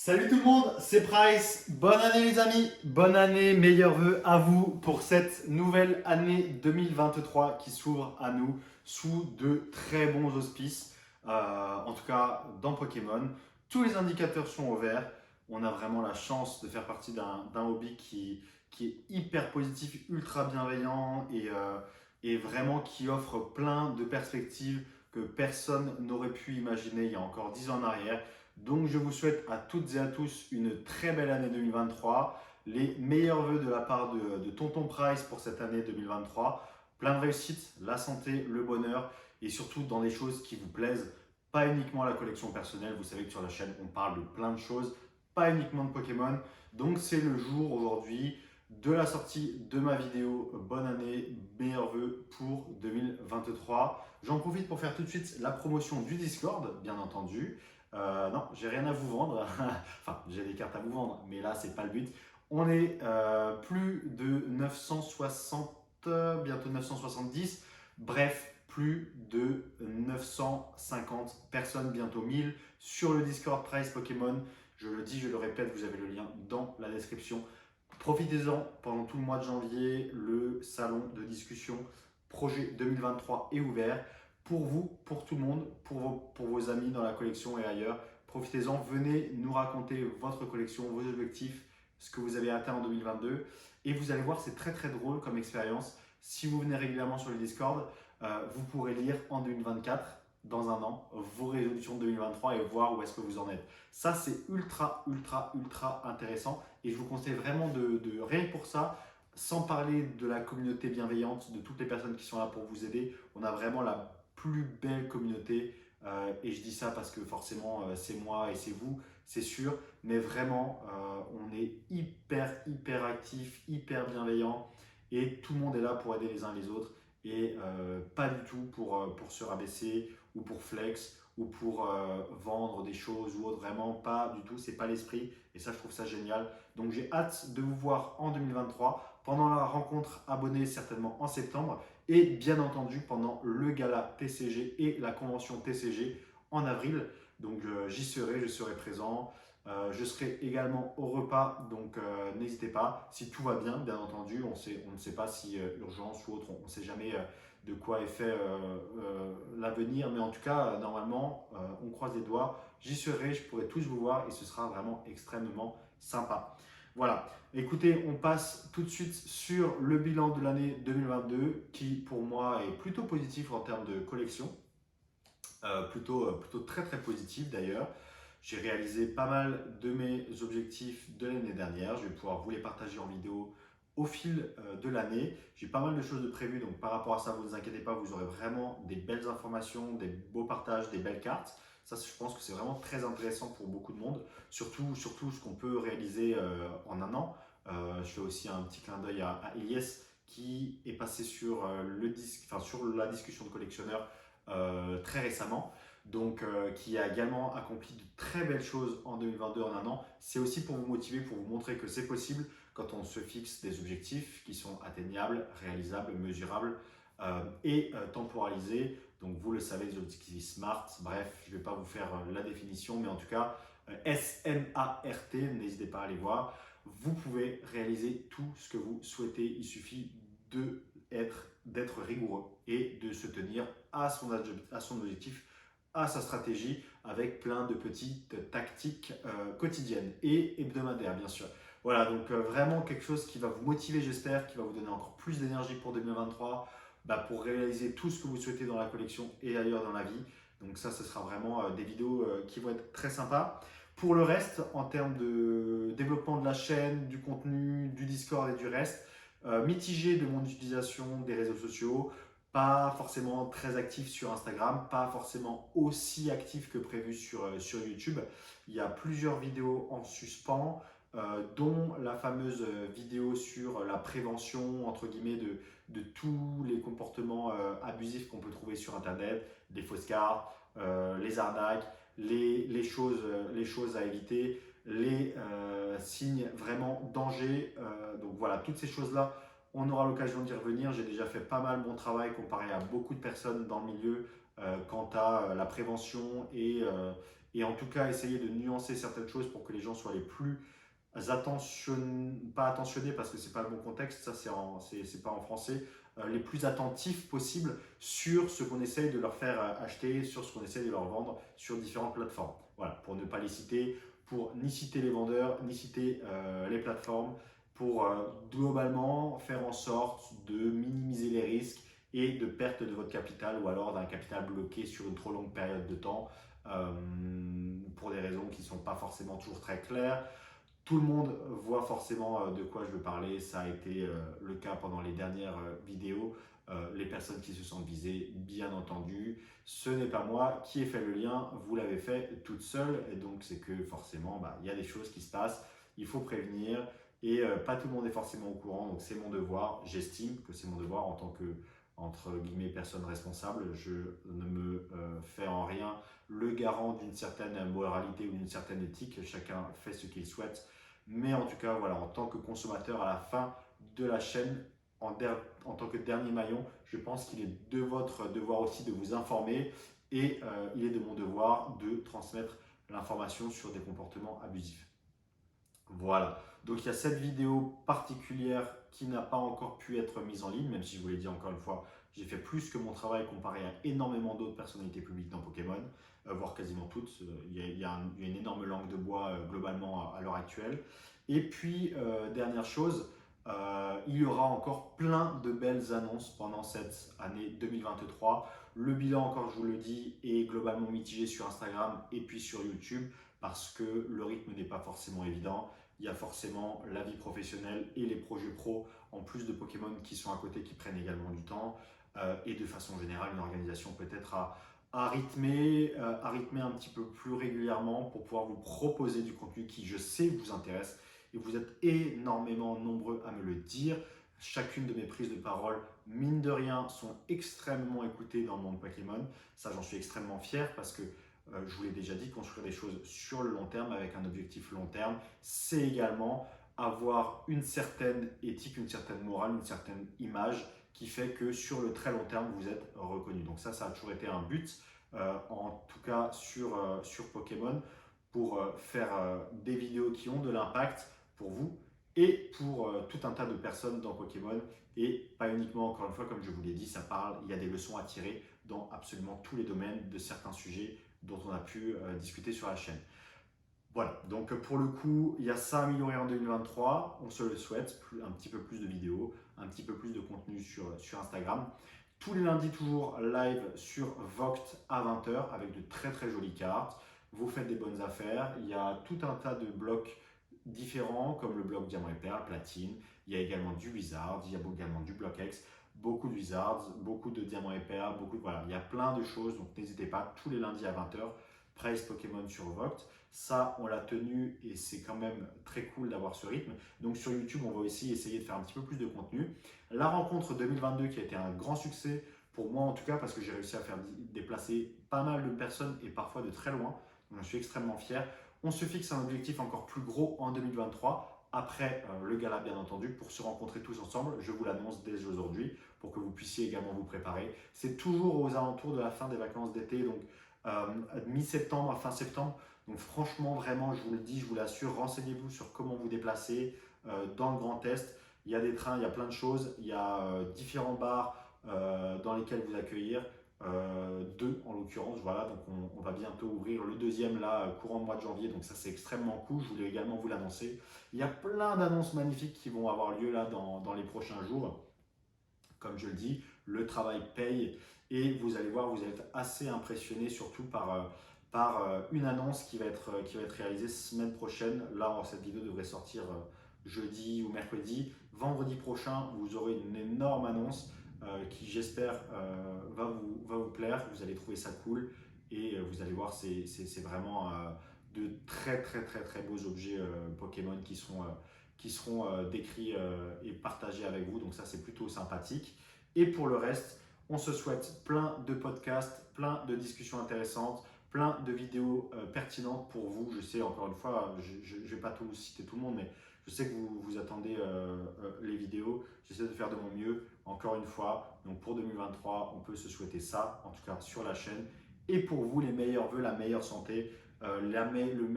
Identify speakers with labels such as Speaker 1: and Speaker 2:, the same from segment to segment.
Speaker 1: Salut tout le monde, c'est Price. Bonne année les amis, bonne année, meilleurs vœux à vous pour cette nouvelle année 2023 qui s'ouvre à nous sous de très bons auspices. En tout cas, dans Pokémon, tous les indicateurs sont au vert. On a vraiment la chance de faire partie d'un hobby qui est hyper positif, ultra bienveillant et vraiment qui offre plein de perspectives que personne n'aurait pu imaginer il y a encore 10 ans en arrière. Donc je vous souhaite à toutes et à tous une très belle année 2023, les meilleurs vœux de la part de Tonton Price pour cette année 2023, plein de réussite, la santé, le bonheur et surtout dans des choses qui vous plaisent, pas uniquement la collection personnelle, vous savez que sur la chaîne on parle de plein de choses, pas uniquement de Pokémon. Donc c'est le jour aujourd'hui de la sortie de ma vidéo bonne année, meilleurs vœux pour 2023. J'en profite pour faire tout de suite la promotion du Discord, bien entendu. Non, j'ai rien à vous vendre. Enfin, j'ai des cartes à vous vendre, mais là, c'est pas le but. On est plus de 960, bientôt 970. Bref, plus de 950 personnes, bientôt 1000 sur le Discord Price Pokémon. Je le dis, je le répète, vous avez le lien dans la description. Profitez-en pendant tout le mois de janvier. Le salon de discussion projet 2023 est ouvert pour vous, pour tout le monde, pour vos amis dans la collection et ailleurs. Profitez-en, venez nous raconter votre collection, vos objectifs, ce que vous avez atteint en 2022. Et vous allez voir, c'est très très drôle comme expérience. Si vous venez régulièrement sur le Discord, vous pourrez lire en 2024, dans un an, vos résolutions de 2023 et voir où est-ce que vous en êtes. Ça, c'est ultra, ultra, ultra intéressant. Et je vous conseille vraiment de rien que pour ça, sans parler de la communauté bienveillante, de toutes les personnes qui sont là pour vous aider. On a vraiment la plus belle communauté. Et je dis ça parce que forcément, c'est moi et c'est vous, c'est sûr. Mais vraiment, on est hyper, hyper actif, hyper bienveillant. Et tout le monde est là pour aider les uns les autres. Et pas du tout pour se rabaisser ou pour flex ou pour vendre des choses ou autre. Vraiment pas du tout. C'est pas l'esprit. Et ça, je trouve ça génial. Donc j'ai hâte de vous voir en 2023 pendant la rencontre abonnée certainement en septembre et bien entendu pendant le gala TCG et la convention TCG en avril. Donc j'y serai, je serai présent. Je serai également au repas, donc n'hésitez pas. Si tout va bien, bien entendu, on ne sait pas si urgence ou autre, on ne sait jamais de quoi est fait l'avenir, mais en tout cas, normalement, on croise les doigts. J'y serai, je pourrai tous vous voir et ce sera vraiment extrêmement sympa. Voilà, écoutez, on passe tout de suite sur le bilan de l'année 2022 qui pour moi est plutôt positif en termes de collection, plutôt très très positif d'ailleurs. J'ai réalisé pas mal de mes objectifs de l'année dernière, je vais pouvoir vous les partager en vidéo au fil de l'année. J'ai pas mal de choses de prévues, donc par rapport à ça, vous ne vous inquiétez pas, vous aurez vraiment des belles informations, des beaux partages, des belles cartes. Ça, je pense que c'est vraiment très intéressant pour beaucoup de monde, surtout ce qu'on peut réaliser en un an. Je fais aussi un petit clin d'œil à Elias qui est passé sur, sur la discussion de collectionneurs très récemment, donc qui a également accompli de très belles choses en 2022 en un an. C'est aussi pour vous motiver, pour vous montrer que c'est possible quand on se fixe des objectifs qui sont atteignables, réalisables, mesurables et temporalisés. Donc vous le savez, les objectifs SMART, bref, je ne vais pas vous faire la définition, mais en tout cas, S-M-A-R-T, n'hésitez pas à aller voir. Vous pouvez réaliser tout ce que vous souhaitez, il suffit d'être rigoureux et de se tenir à son objectif, à sa stratégie, avec plein de petites tactiques quotidiennes et hebdomadaires, bien sûr. Voilà, donc vraiment quelque chose qui va vous motiver, j'espère, qui va vous donner encore plus d'énergie pour 2023, pour réaliser tout ce que vous souhaitez dans la collection et ailleurs dans la vie. Donc ça, ce sera vraiment des vidéos qui vont être très sympas. Pour le reste, en termes de développement de la chaîne, du contenu, du Discord et du reste, mitigé de mon utilisation des réseaux sociaux, pas forcément très actif sur Instagram, pas forcément aussi actif que prévu sur YouTube. Il y a plusieurs vidéos en suspens, dont la fameuse vidéo sur la prévention, entre guillemets, de tous les comportements abusifs qu'on peut trouver sur Internet, des fausses cartes, les arnaques, les choses à éviter, les signes vraiment danger. Donc voilà, toutes ces choses-là, on aura l'occasion d'y revenir. J'ai déjà fait pas mal mon travail comparé à beaucoup de personnes dans le milieu quant à la prévention et en tout cas essayer de nuancer certaines choses pour que les gens soient les plus pas attentionnés parce que c'est pas le bon contexte, ça c'est pas en français, les plus attentifs possibles sur ce qu'on essaye de leur faire acheter, sur ce qu'on essaye de leur vendre sur différentes plateformes. Voilà, pour ne pas les citer, pour ni citer les vendeurs, ni citer les plateformes, pour globalement faire en sorte de minimiser les risques et de perte de votre capital ou alors d'un capital bloqué sur une trop longue période de temps pour des raisons qui ne sont pas forcément toujours très claires. Tout le monde voit forcément de quoi je veux parler, ça a été le cas pendant les dernières vidéos. Les personnes qui se sentent visées, bien entendu, ce n'est pas moi qui ai fait le lien, vous l'avez fait toute seule, et donc c'est que forcément, il y a des choses qui se passent, il faut prévenir, et pas tout le monde est forcément au courant, donc c'est mon devoir, j'estime que c'est mon devoir en tant que, entre guillemets, personne responsable. Je ne me fais en rien le garant d'une certaine moralité ou d'une certaine éthique, chacun fait ce qu'il souhaite, mais en tout cas, voilà, en tant que consommateur à la fin de la chaîne, en tant que dernier maillon, je pense qu'il est de votre devoir aussi de vous informer et il est de mon devoir de transmettre l'information sur des comportements abusifs. Voilà, donc il y a cette vidéo particulière qui n'a pas encore pu être mise en ligne, même si je vous l'ai dit encore une fois, j'ai fait plus que mon travail comparé à énormément d'autres personnalités publiques dans Pokémon, voire quasiment toutes. Il y a une énorme langue de bois globalement à l'heure actuelle. Et puis, dernière chose, il y aura encore plein de belles annonces pendant cette année 2023. Le bilan, encore je vous le dis, est globalement mitigé sur Instagram et puis sur YouTube parce que le rythme n'est pas forcément évident. Il y a forcément la vie professionnelle et les projets pro, en plus de Pokémon qui sont à côté, qui prennent également du temps. Et de façon générale, une organisation peut-être à rythmer un petit peu plus régulièrement pour pouvoir vous proposer du contenu qui, je sais, vous intéresse. Et vous êtes énormément nombreux à me le dire. Chacune de mes prises de parole, mine de rien, sont extrêmement écoutées dans le monde Pokémon. Ça, j'en suis extrêmement fier parce que je vous l'ai déjà dit, construire des choses sur le long terme avec un objectif long terme, c'est également avoir une certaine éthique, une certaine morale, une certaine image qui fait que sur le très long terme, vous êtes reconnu. Donc ça a toujours été un but, en tout cas sur Pokémon, pour faire des vidéos qui ont de l'impact pour vous et pour tout un tas de personnes dans Pokémon. Et pas uniquement, encore une fois, comme je vous l'ai dit, il y a des leçons à tirer dans absolument tous les domaines de certains sujets dont on a pu discuter sur la chaîne. Voilà, donc pour le coup, il y a ça à améliorer en 2023, on se le souhaite, un petit peu plus de vidéos, un petit peu plus de contenu sur Instagram. Tous les lundis, toujours live sur Voct à 20 h avec de très très jolies cartes. Vous faites des bonnes affaires, il y a tout un tas de blocs différents comme le bloc Diamant et Perle, Platine. Il y a également du Wizard, il y a également du bloc X, beaucoup de Wizards, beaucoup de Diamant et Perle, voilà, il y a plein de choses, donc n'hésitez pas, tous les lundis à 20 h, Price Pokémon sur Voct. Ça, on l'a tenu et c'est quand même très cool d'avoir ce rythme. Donc sur YouTube, on va aussi essayer de faire un petit peu plus de contenu. La rencontre 2022 qui a été un grand succès, pour moi en tout cas, parce que j'ai réussi à faire déplacer pas mal de personnes et parfois de très loin. Donc je suis extrêmement fier. On se fixe un objectif encore plus gros en 2023, après le gala bien entendu, pour se rencontrer tous ensemble. Je vous l'annonce dès aujourd'hui, pour que vous puissiez également vous préparer. C'est toujours aux alentours de la fin des vacances d'été, donc mi-septembre à fin septembre. Donc franchement, vraiment, je vous le dis, je vous l'assure, renseignez-vous sur comment vous déplacer dans le Grand Est. Il y a des trains, il y a plein de choses, il y a différents bars dans lesquels vous accueillir. Deux en l'occurrence, voilà, donc on va bientôt ouvrir le deuxième là, courant mois de janvier, donc ça c'est extrêmement cool, je voulais également vous l'annoncer. Il y a plein d'annonces magnifiques qui vont avoir lieu là dans les prochains jours. Comme je le dis, le travail paye et vous allez voir, vous allez être assez impressionné surtout par une annonce qui va être réalisée semaine prochaine. Là, cette vidéo devrait sortir jeudi ou mercredi. Vendredi prochain, vous aurez une énorme annonce qui, j'espère, va vous plaire. Vous allez trouver ça cool et vous allez voir, c'est vraiment de très beaux objets Pokémon qui seront décrits et partagés avec vous. Donc ça, c'est plutôt sympathique. Et pour le reste, on se souhaite plein de podcasts, plein de discussions intéressantes, plein de vidéos pertinentes pour vous. Je sais, encore une fois, je ne vais pas tout citer tout le monde, mais je sais que vous attendez les vidéos. J'essaie de faire de mon mieux, encore une fois. Donc pour 2023, on peut se souhaiter ça, en tout cas sur la chaîne. Et pour vous, les meilleurs vœux, la meilleure santé. le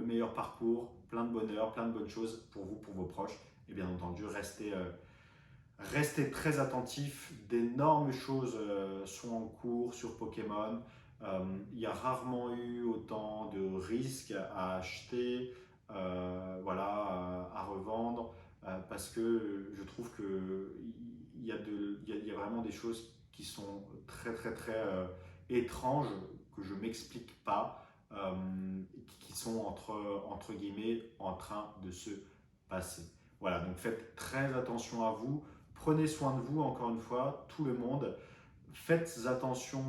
Speaker 1: meilleur parcours, plein de bonheur, plein de bonnes choses pour vous, pour vos proches. Et bien entendu, restez très attentifs. D'énormes choses sont en cours sur Pokémon. Il y a rarement eu autant de risques à acheter, voilà, à revendre, parce que je trouve qu'il y a vraiment des choses qui sont très étranges, que je ne m'explique pas, qui sont entre guillemets en train de se passer. Voilà, donc faites très attention à vous, prenez soin de vous, encore une fois, tout le monde. Faites attention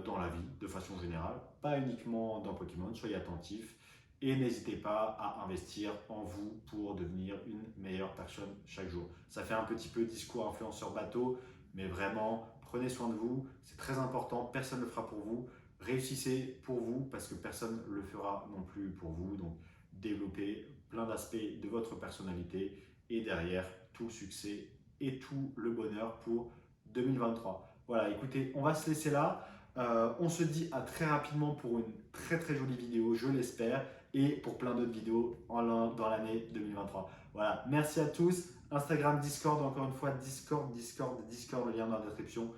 Speaker 1: dans la vie, de façon générale, pas uniquement dans Pokémon, soyez attentifs et n'hésitez pas à investir en vous pour devenir une meilleure personne chaque jour. Ça fait un petit peu discours influenceur bateau, mais vraiment, prenez soin de vous, c'est très important, personne ne le fera pour vous. Réussissez pour vous parce que personne ne le fera non plus pour vous. Donc, développez plein d'aspects de votre personnalité et derrière, tout le succès et tout le bonheur pour 2023. Voilà, écoutez, on va se laisser là. On se dit à très rapidement pour une très jolie vidéo, je l'espère, et pour plein d'autres vidéos dans l'année 2023. Voilà, merci à tous. Instagram, Discord, encore une fois, Discord, le lien dans la description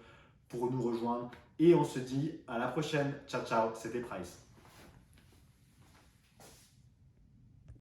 Speaker 1: pour nous rejoindre. Et on se dit à la prochaine. Ciao, ciao, c'était Price.